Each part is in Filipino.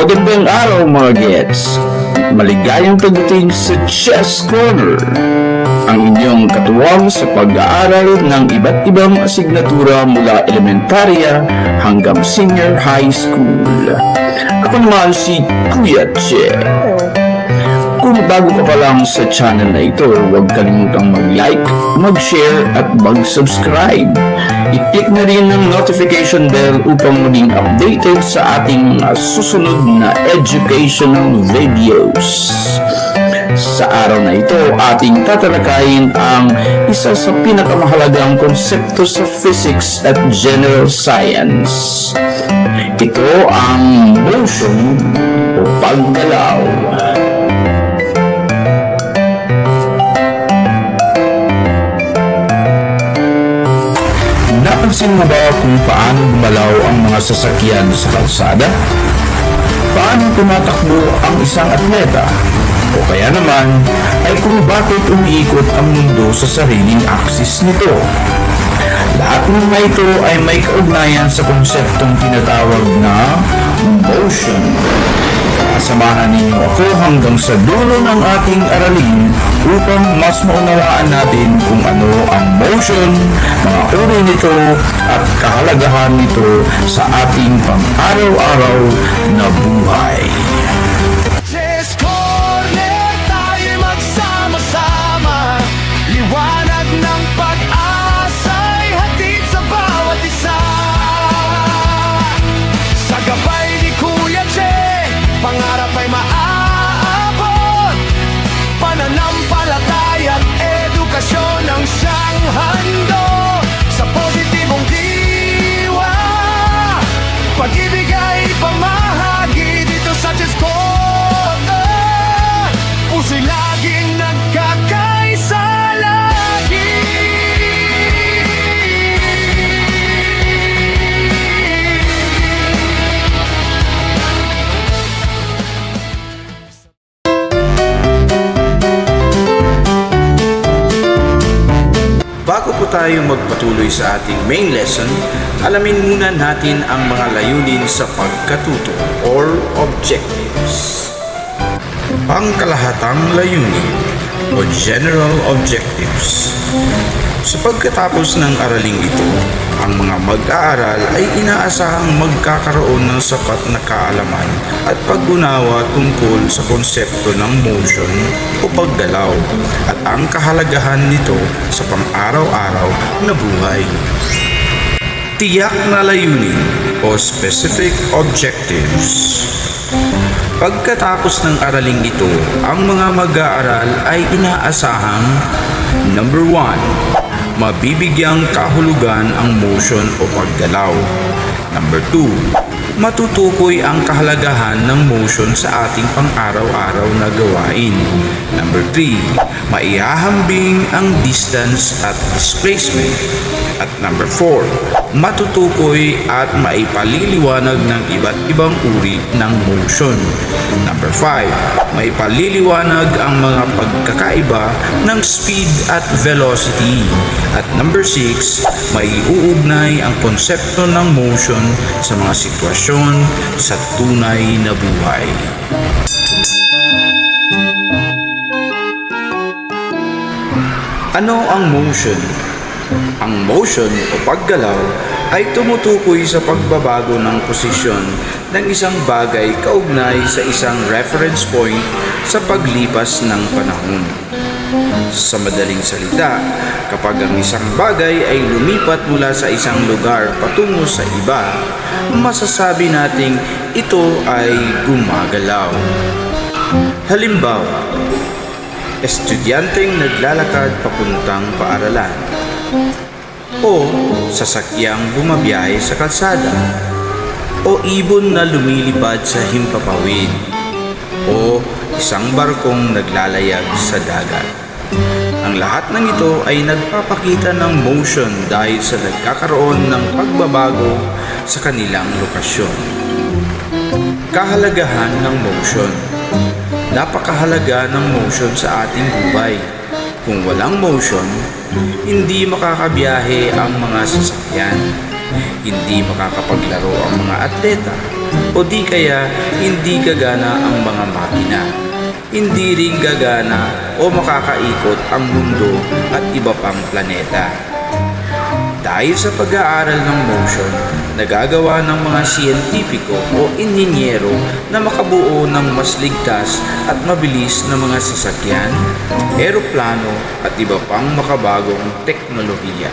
Magandang araw mga gets! Maligayang pagdating sa Chess Corner, ang inyong katuwang sa pag-aaral ng iba't ibang asignatura mula elementarya hanggang senior high school. Ako naman si Kuya Che. Kung bago ka pa lang sa channel na ito, huwag kalimutang mag-like, mag-share at mag-subscribe. I-click na rin ang notification bell upang maging updated sa ating mga susunod na educational videos. Sa araw na ito, ating tatalakayin ang isa sa pinakamahalagang konsepto sa physics at general science. Ito ang motion o paggalaw. Napansin mo ba kung paano gumalaw ang mga sasakyan sa kalsada? Paano tumatakbo ang isang atleta? O kaya naman ay kung bakit umiikot ang mundo sa sariling aksis nito? Lahat ng mga ito ay may kaugnayan sa konseptong tinatawag na motion. Samahan ninyo ako hanggang sa dulo ng ating aralin upang mas maunawaan natin kung ano ang motion, mga uri nito at kahalagahan nito sa ating pang-araw-araw na buhay. Chess Corner, tayo'y magsama-sama. Liwanag ng pag-asa'y hatid sa bawat isa. Sa gabay ni Kuya Che, pangarap ay maaabot. Pananampalataya at edukasyon ang siyang handog. Sa positibong diwa, pag-ibig ay pamahagi dito sa Chess Corner. Puso'y laging nagkakaisa lagi. Bago po tayo magpatuloy sa ating main lesson, alamin muna natin ang mga layunin sa pagkatuto or objectives. Pangkalahatang layunin o general objectives. Sa pagkatapos ng araling ito, ang mga mag-aaral ay inaasahang magkakaroon ng sapat na kaalaman at pag-unawa tungkol sa konsepto ng motion o paggalaw at ang kahalagahan nito sa pang-araw-araw na buhay. Tiyak na layunin o specific objectives. Pagkatapos ng araling ito, ang mga mag-aaral ay inaasahang number 1, mabibigyang kahulugan ang motion o paggalaw. Number 2, matutukoy ang kahalagahan ng motion sa ating pang-araw-araw na gawain. Number 3, maihahambing ang distance at displacement. At number 4, matutukoy at maipaliliwanag ng iba't ibang uri ng motion. Number 5, maipaliliwanag ang mga pagkakaiba ng speed at velocity. At number 6, maiuugnay ang konsepto ng motion sa mga sitwasyon sa tunay na buhay. Ano ang motion? Ang motion o paggalaw ay tumutukoy sa pagbabago ng posisyon ng isang bagay kaugnay sa isang reference point sa paglipas ng panahon. Sa madaling salita, kapag ang isang bagay ay lumipat mula sa isang lugar patungo sa iba, masasabi nating ito ay gumagalaw. Halimbawa, estudyanteng naglalakad papuntang paaralan, o sasakyang bumabiyahe sa kalsada, o ibon na lumilipad sa himpapawid, o isang barkong naglalayag sa dagat. Ang lahat ng ito ay nagpapakita ng motion dahil sa nagkakaroon ng pagbabago sa kanilang lokasyon. Kahalagahan ng motion. Napakahalaga ng motion sa ating buhay. Kung walang motion, hindi makakabiyahe ang mga sasakyan, hindi makakapaglaro ang mga atleta, o di kaya hindi gagana ang mga makina. Hindi rin gagana o makakaikot ang mundo at iba pang planeta. Dahil sa pag-aaral ng motion, nagagawa ng mga siyentipiko o inhinyero na makabuo ng mas ligtas at mabilis na mga sasakyan, eroplano at iba pang makabagong teknolohiya.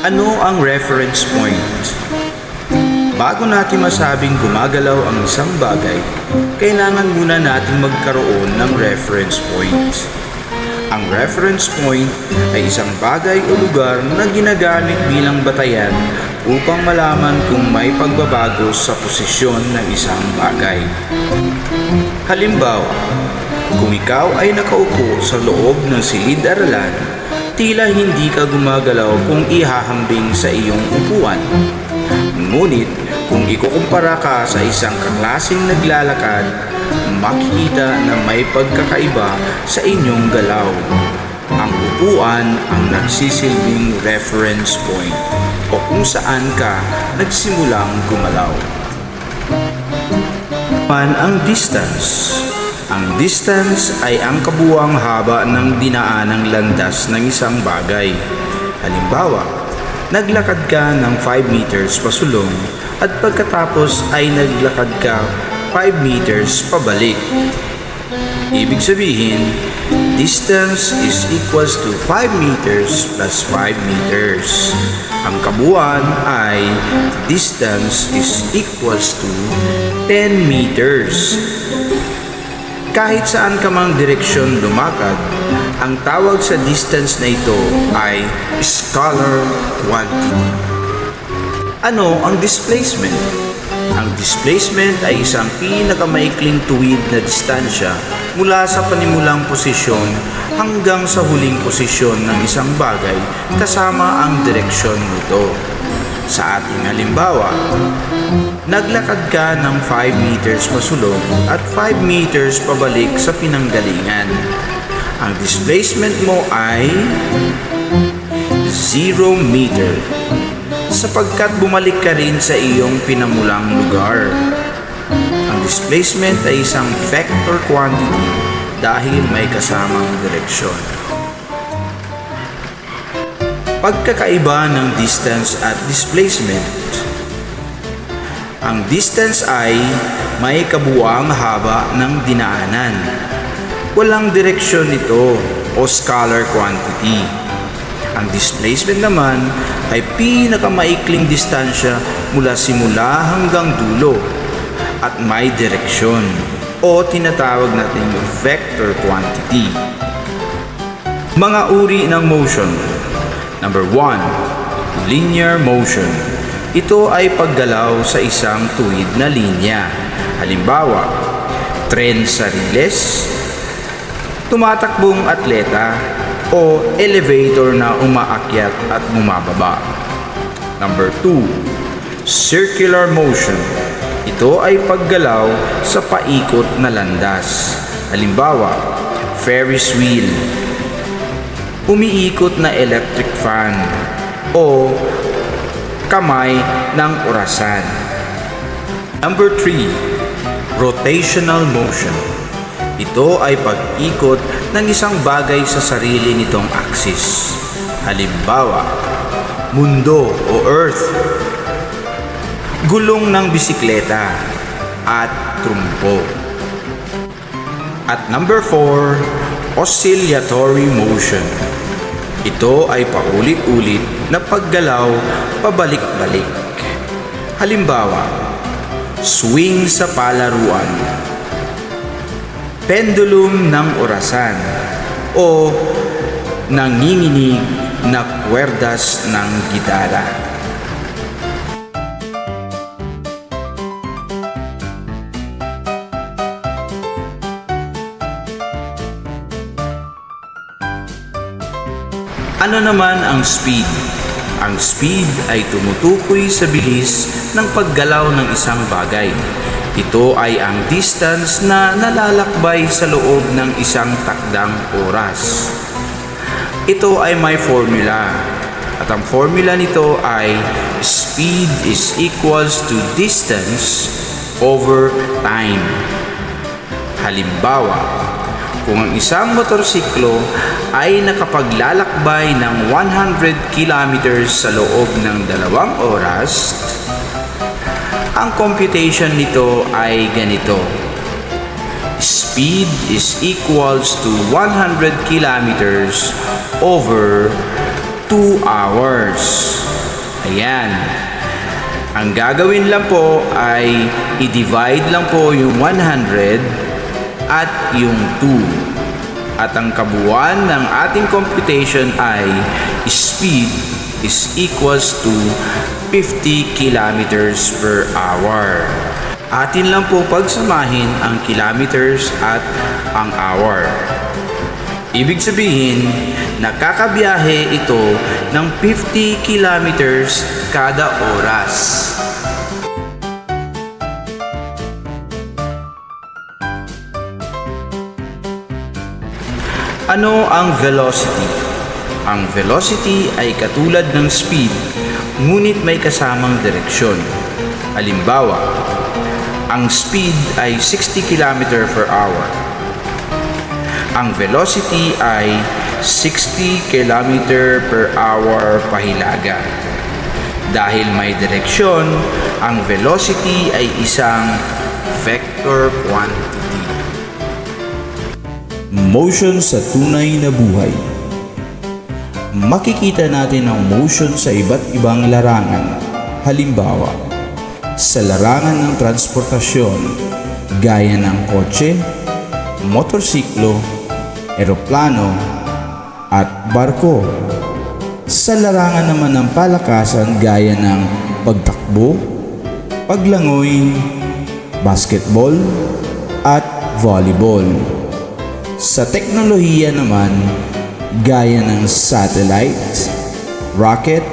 Ano ang reference point? Bago natin masabing gumagalaw ang isang bagay, kailangan muna natin magkaroon ng reference point. Ang reference point ay isang bagay o lugar na ginagamit bilang batayan upang malaman kung may pagbabago sa posisyon ng isang bagay. Halimbawa, kung ikaw ay nakaupo sa loob ng silid-aralan, tila hindi ka gumagalaw kung ihahambing sa iyong upuan. Ngunit kung ikukumpara ka sa isang kaklaseng naglalakad, makikita na may pagkakaiba sa inyong galaw. Ang upuan ang nagsisilbing reference point o kung saan ka nagsimulang gumalaw. Ang distance. Ang distance ay ang kabuuang haba ng dinaanang landas ng isang bagay. Halimbawa, naglakad ka ng 5 meters pasulong at pagkatapos ay naglakad ka 5 meters pabalik. Ibig sabihin, distance is equals to 5 meters plus 5 meters. Ang kabuuan ay distance is equals to 10 meters. Kahit saan ka mang direksyon lumakad, ang tawag sa distance na ito ay scalar quantity. Ano ang displacement? Ang displacement ay isang pinakamaikling tuwid na distansya mula sa panimulang posisyon hanggang sa huling posisyon ng isang bagay kasama ang direksyon nito. Sa ating halimbawa, naglakad ka ng 5 meters pasulong at 5 meters pabalik sa pinanggalingan. Ang displacement mo ay 0 meter sapagkat bumalik ka rin sa iyong pinamulang lugar. Ang displacement ay isang vector quantity dahil may kasamang direksyon. Pagkakaiba ng distance at displacement. Ang distance ay may kabuuang haba ng dinaanan. Walang direksyon ito o scalar quantity. Ang displacement naman ay pinakamaikling distansya mula simula hanggang dulo at may direksyon o tinatawag nating vector quantity. Mga uri ng motion. Number 1, linear motion. Ito ay paggalaw sa isang tuwid na linya. Halimbawa, tren sa riles, tumatakbong atleta, o elevator na umaakyat at bumababa. Number 2, circular motion. Ito ay paggalaw sa paikot na landas. Halimbawa, Ferris wheel, umiikot na electric fan, o kamay ng orasan. Number 3, rotational motion. Ito ay pag-ikot ng isang bagay sa sarili nitong axis. Halimbawa, mundo o earth, gulong ng bisikleta, at trumpo. At number 4, oscillatory motion. Ito ay paulit-ulit na paggalaw pabalik-balik. Halimbawa, swing sa palaruan, pendulum ng orasan, o nanginginig na kwerdas ng gitara. Ano naman ang speed? Ang speed ay tumutukoy sa bilis ng paggalaw ng isang bagay. Ito ay ang distance na nalalakbay sa loob ng isang takdang oras. Ito ay may formula. At ang formula nito ay speed is equals to distance over time. Halimbawa, kung ang isang motorsiklo ay nakapaglalakbay ng 100 kilometers sa loob ng 2 oras, ang computation nito ay ganito. Speed is equals to 100 kilometers over 2 hours. Ayan. Ang gagawin lang po ay i-divide lang po yung 100 at yung 2. At ang kabuuan ng ating computation ay speed is equals to 50 kilometers per hour. Atin lang po pagsamahin ang kilometers at ang hour. Ibig sabihin, nakakabiyahe ito ng 50 kilometers kada oras. Ano ang velocity? Ang velocity ay katulad ng speed, ngunit may kasamang direksyon. Halimbawa, ang speed ay 60 km per hour. Ang velocity ay 60 km per hour pahilaga. Dahil may direksyon, ang velocity ay isang vector quantity. Motion sa tunay na buhay. Makikita natin ang motion sa iba't ibang larangan. Halimbawa, sa larangan ng transportasyon, gaya ng kotse, motorsiklo, eroplano, at barko. Sa larangan naman ng palakasan gaya ng pagtakbo, paglangoy, basketball, at volleyball. Sa teknolohiya naman, gaya ng satellite, rocket,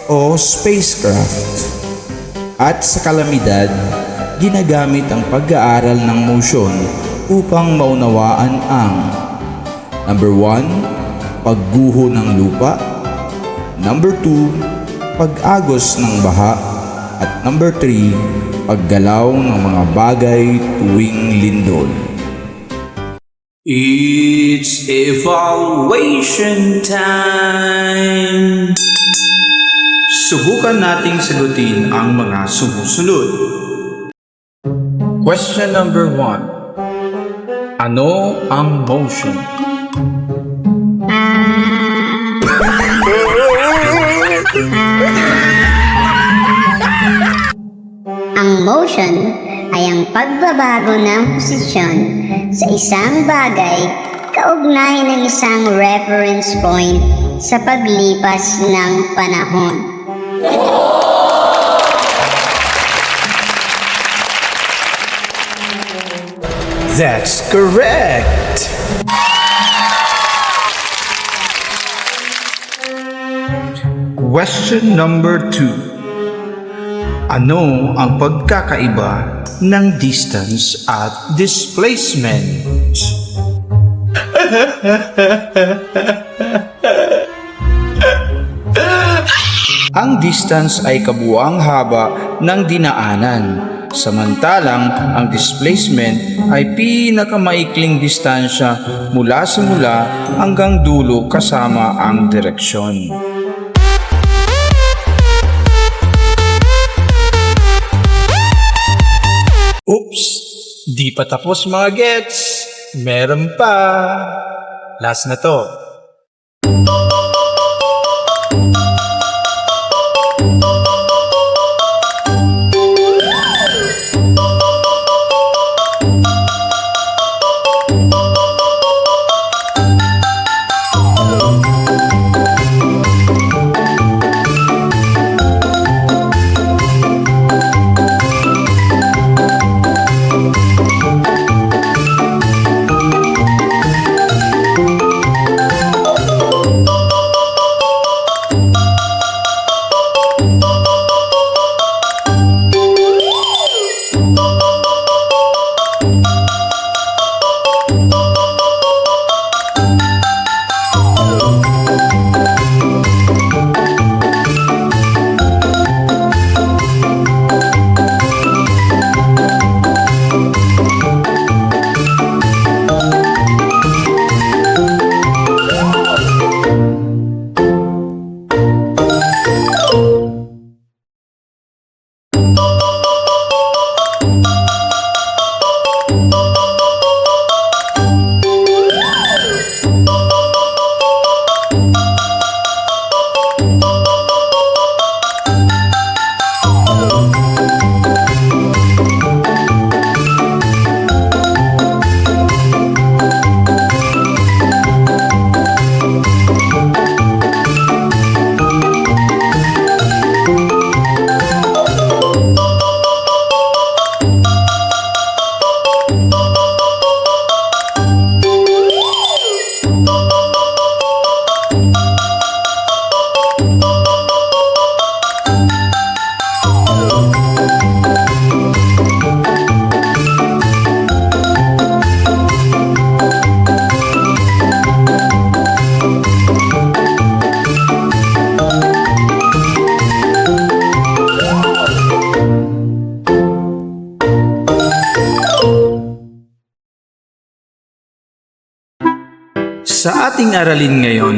o spacecraft. At sa kalamidad, ginagamit ang pag-aaral ng motion upang maunawaan ang number 1, pagguho ng lupa, number 2, pag-agos ng baha, at number 3, paggalaw ng mga bagay tuwing lindol. It's evaluation time! Subukan nating sagutin ang mga sumusunod. Question number 1. Ano ang motion? Ang motion ay ang pagbabago ng posisyon sa isang bagay kaugnay ng isang reference point sa paglipas ng panahon. That's correct! Question number 2. Ano ang pagkakaiba ng distance at displacement? Ang distance ay kabuuang haba ng dinaanan, samantalang ang displacement ay pinakamaikling distansya mula sa mula hanggang dulo kasama ang direksyon. Oops! Di pa tapos mga gets! Meron pa! Last na to. Sa ating aralin ngayon,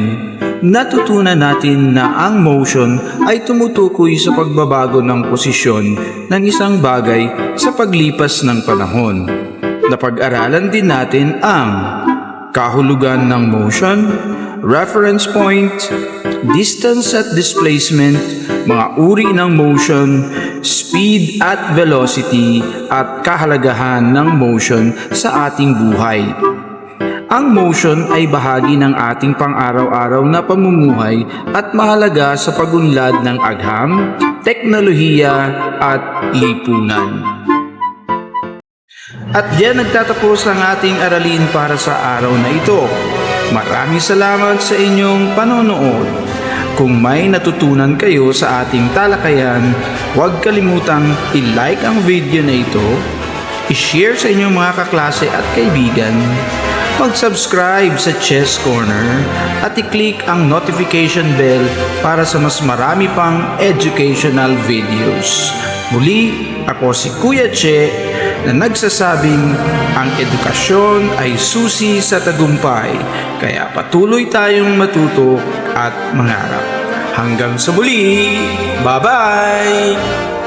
natutunan natin na ang motion ay tumutukoy sa pagbabago ng posisyon ng isang bagay sa paglipas ng panahon. Napag-aralan din natin ang kahulugan ng motion, reference point, distance at displacement, mga uri ng motion, speed at velocity, at kahalagahan ng motion sa ating buhay. Ang motion ay bahagi ng ating pang-araw-araw na pamumuhay at mahalaga sa pagunlad ng agham, teknolohiya at lipunan. At diyan nagtatapos ang ating aralin para sa araw na ito. Maraming salamat sa inyong panonood. Kung may natutunan kayo sa ating talakayan, huwag kalimutang i-like ang video na ito, i-share sa inyong mga kaklase at kaibigan, mag-subscribe sa Chess Corner at i-click ang notification bell para sa mas marami pang educational videos. Muli, ako si Kuya Che na nagsasabing ang edukasyon ay susi sa tagumpay, kaya patuloy tayong matuto at mangarap. Hanggang sa muli, bye-bye!